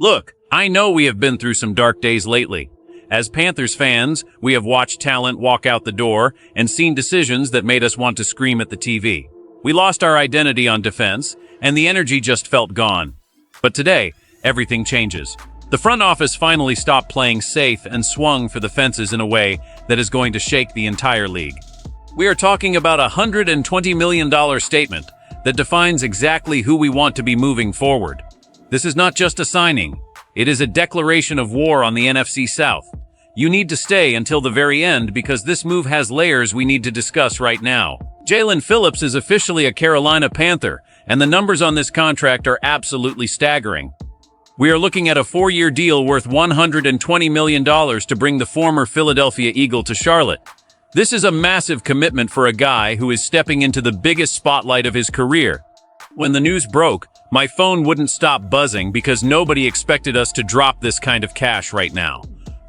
Look, I know we have been through some dark days lately. As Panthers fans, we have watched talent walk out the door and seen decisions that made us want to scream at the TV. We lost our identity on defense, and the energy just felt gone. But today, everything changes. The front office finally stopped playing safe and swung for the fences in a way that is going to shake the entire league. We are talking about a $120 million statement that defines exactly who we want to be moving forward. This is not just a signing. It is a declaration of war on the NFC South. You need to stay until the very end because this move has layers we need to discuss right now. Jaelan Phillips is officially a Carolina Panther, and the numbers on this contract are absolutely staggering. We are looking at a 4-year deal worth $120 million to bring the former Philadelphia Eagle to Charlotte. This is a massive commitment for a guy who is stepping into the biggest spotlight of his career. When the news broke, my phone wouldn't stop buzzing because nobody expected us to drop this kind of cash right now.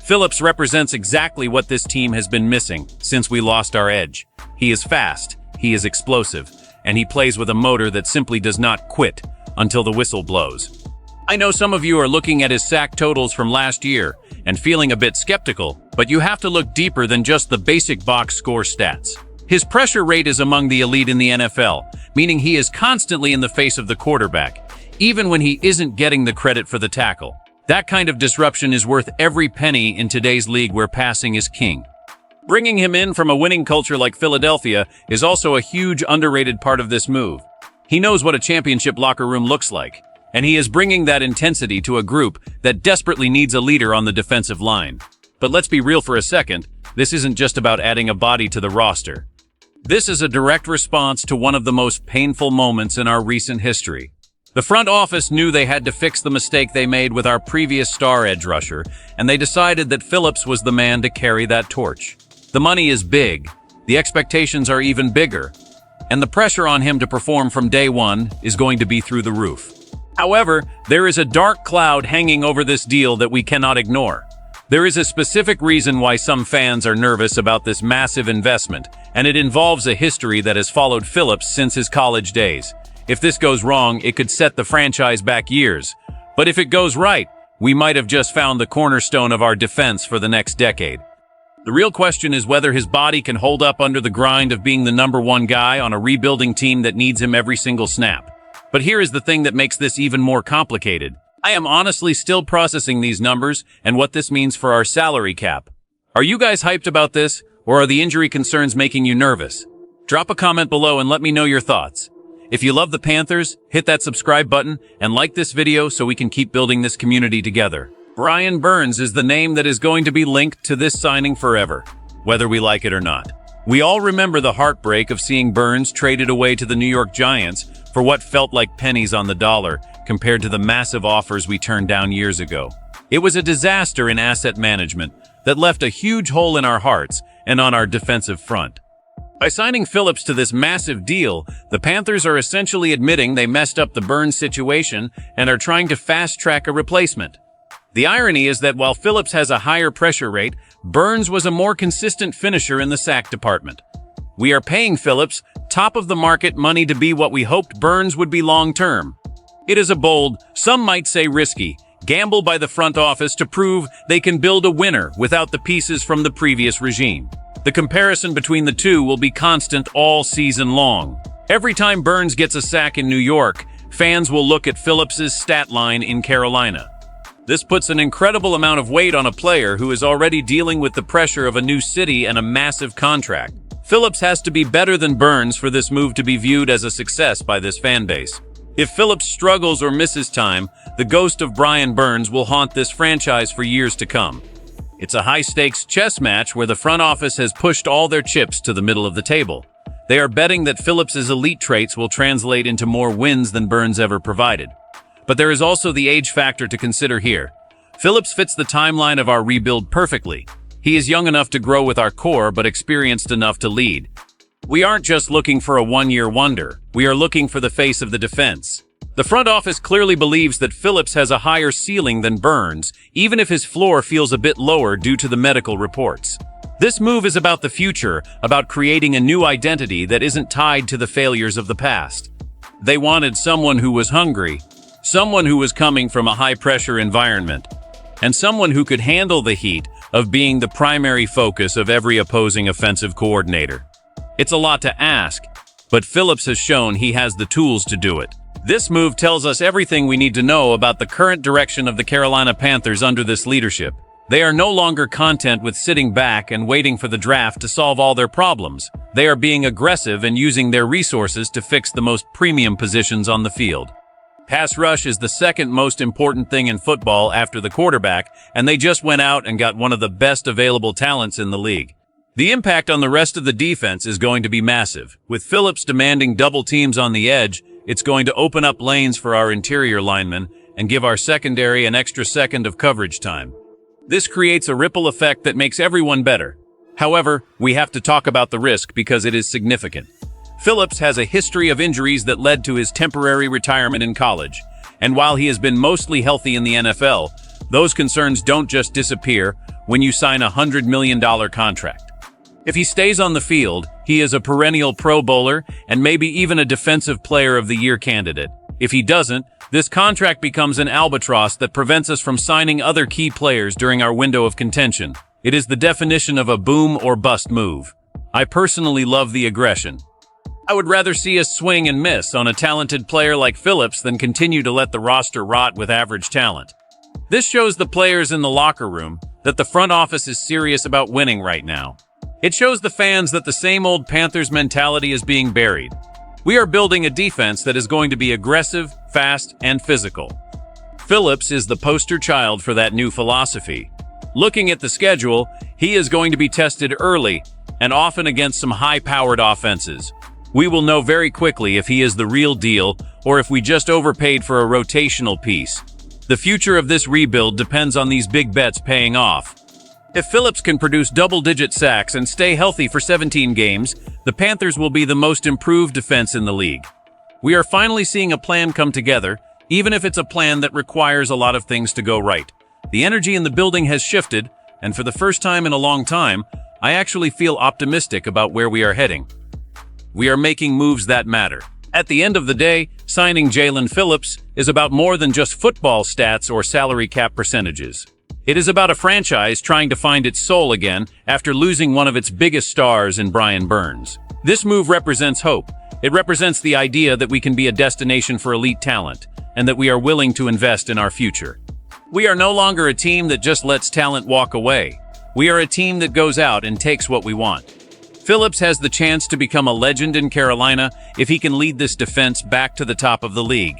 Phillips represents exactly what this team has been missing since we lost our edge. He is fast, he is explosive, and he plays with a motor that simply does not quit until the whistle blows. I know some of you are looking at his sack totals from last year and feeling a bit skeptical, but you have to look deeper than just the basic box score stats. His pressure rate is among the elite in the NFL, meaning he is constantly in the face of the quarterback, even when he isn't getting the credit for the tackle. That kind of disruption is worth every penny in today's league where passing is king. Bringing him in from a winning culture like Philadelphia is also a huge underrated part of this move. He knows what a championship locker room looks like, and he is bringing that intensity to a group that desperately needs a leader on the defensive line. But let's be real for a second, this isn't just about adding a body to the roster. This is a direct response to one of the most painful moments in our recent history. The front office knew they had to fix the mistake they made with our previous star edge rusher, and they decided that Phillips was the man to carry that torch. The money is big, the expectations are even bigger, and the pressure on him to perform from day one is going to be through the roof. However, there is a dark cloud hanging over this deal that we cannot ignore. There is a specific reason why some fans are nervous about this massive investment, and it involves a history that has followed Phillips since his college days. If this goes wrong, it could set the franchise back years. But if it goes right, we might have just found the cornerstone of our defense for the next decade. The real question is whether his body can hold up under the grind of being the #1 guy on a rebuilding team that needs him every single snap. But here is the thing that makes this even more complicated. I am honestly still processing these numbers and what this means for our salary cap. Are you guys hyped about this, or are the injury concerns making you nervous? Drop a comment below and let me know your thoughts. If you love the Panthers, hit that subscribe button and like this video so we can keep building this community together. Brian Burns is the name that is going to be linked to this signing forever, whether we like it or not. We all remember the heartbreak of seeing Burns traded away to the New York Giants for what felt like pennies on the dollar compared to the massive offers we turned down years ago. It was a disaster in asset management that left a huge hole in our hearts and on our defensive front. By signing Phillips to this massive deal, the Panthers are essentially admitting they messed up the Burns situation and are trying to fast-track a replacement. The irony is that while Phillips has a higher pressure rate, Burns was a more consistent finisher in the sack department. We are paying Phillips top-of-the-market money to be what we hoped Burns would be long-term. It is a bold, some might say risky, gamble by the front office to prove they can build a winner without the pieces from the previous regime. The comparison between the two will be constant all season long. Every time Burns gets a sack in New York, fans will look at Phillips's stat line in Carolina. This puts an incredible amount of weight on a player who is already dealing with the pressure of a new city and a massive contract. Phillips has to be better than Burns for this move to be viewed as a success by this fan base. If Phillips struggles or misses time, the ghost of Brian Burns will haunt this franchise for years to come. It's a high-stakes chess match where the front office has pushed all their chips to the middle of the table. They are betting that Phillips's elite traits will translate into more wins than Burns ever provided. But there is also the age factor to consider here. Phillips fits the timeline of our rebuild perfectly. He is young enough to grow with our core, but experienced enough to lead. We aren't just looking for a one-year wonder. We are looking for the face of the defense. The front office clearly believes that Phillips has a higher ceiling than Burns, even if his floor feels a bit lower due to the medical reports. This move is about the future, about creating a new identity that isn't tied to the failures of the past. They wanted someone who was hungry, someone who was coming from a high-pressure environment, and someone who could handle the heat of being the primary focus of every opposing offensive coordinator. It's a lot to ask, but Phillips has shown he has the tools to do it. This move tells us everything we need to know about the current direction of the Carolina Panthers under this leadership. They are no longer content with sitting back and waiting for the draft to solve all their problems. They are being aggressive and using their resources to fix the most premium positions on the field. Pass rush is the second most important thing in football after the quarterback, and they just went out and got one of the best available talents in the league. The impact on the rest of the defense is going to be massive. With Phillips demanding double teams on the edge, it's going to open up lanes for our interior linemen and give our secondary an extra second of coverage time. This creates a ripple effect that makes everyone better. However, we have to talk about the risk because it is significant. Phillips has a history of injuries that led to his temporary retirement in college, and while he has been mostly healthy in the NFL, those concerns don't just disappear when you sign a $100 million contract. If he stays on the field, he is a perennial Pro Bowler and maybe even a Defensive Player of the Year candidate. If he doesn't, this contract becomes an albatross that prevents us from signing other key players during our window of contention. It is the definition of a boom or bust move. I personally love the aggression. I would rather see us swing and miss on a talented player like Phillips than continue to let the roster rot with average talent. This shows the players in the locker room that the front office is serious about winning right now. It shows the fans that the same old Panthers mentality is being buried. We are building a defense that is going to be aggressive, fast, and physical. Phillips is the poster child for that new philosophy. Looking at the schedule, he is going to be tested early and often against some high-powered offenses. We will know very quickly if he is the real deal or if we just overpaid for a rotational piece. The future of this rebuild depends on these big bets paying off. If Phillips can produce double-digit sacks and stay healthy for 17 games, the Panthers will be the most improved defense in the league. We are finally seeing a plan come together, even if it's a plan that requires a lot of things to go right. The energy in the building has shifted, and for the first time in a long time, I actually feel optimistic about where we are heading. We are making moves that matter. At the end of the day, signing Jalen Phillips is about more than just football stats or salary cap percentages. It is about a franchise trying to find its soul again after losing one of its biggest stars in Brian Burns. This move represents hope. It represents the idea that we can be a destination for elite talent and that we are willing to invest in our future. We are no longer a team that just lets talent walk away. We are a team that goes out and takes what we want. Phillips has the chance to become a legend in Carolina if he can lead this defense back to the top of the league.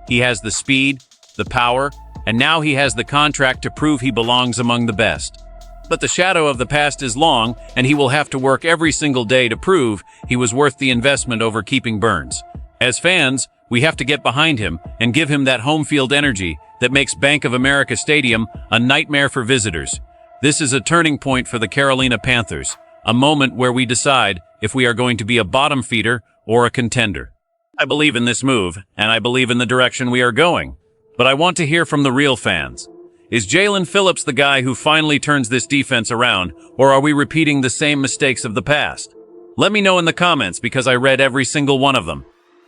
He has the speed, the power, and now he has the contract to prove he belongs among the best. But the shadow of the past is long, and he will have to work every single day to prove he was worth the investment over keeping Burns. As fans, we have to get behind him and give him that home field energy that makes Bank of America Stadium a nightmare for visitors. This is a turning point for the Carolina Panthers, a moment where we decide if we are going to be a bottom feeder or a contender. I believe in this move, and I believe in the direction we are going. But I want to hear from the real fans. Is Jalen Phillips the guy who finally turns this defense around, or are we repeating the same mistakes of the past? Let me know in the comments because I read every single one of them.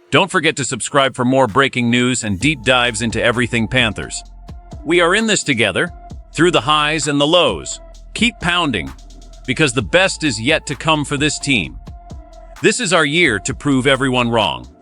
Don't forget to subscribe for more breaking news and deep dives into everything Panthers. We are in this together, through the highs and the lows. Keep pounding, because the best is yet to come for this team. This is our year to prove everyone wrong.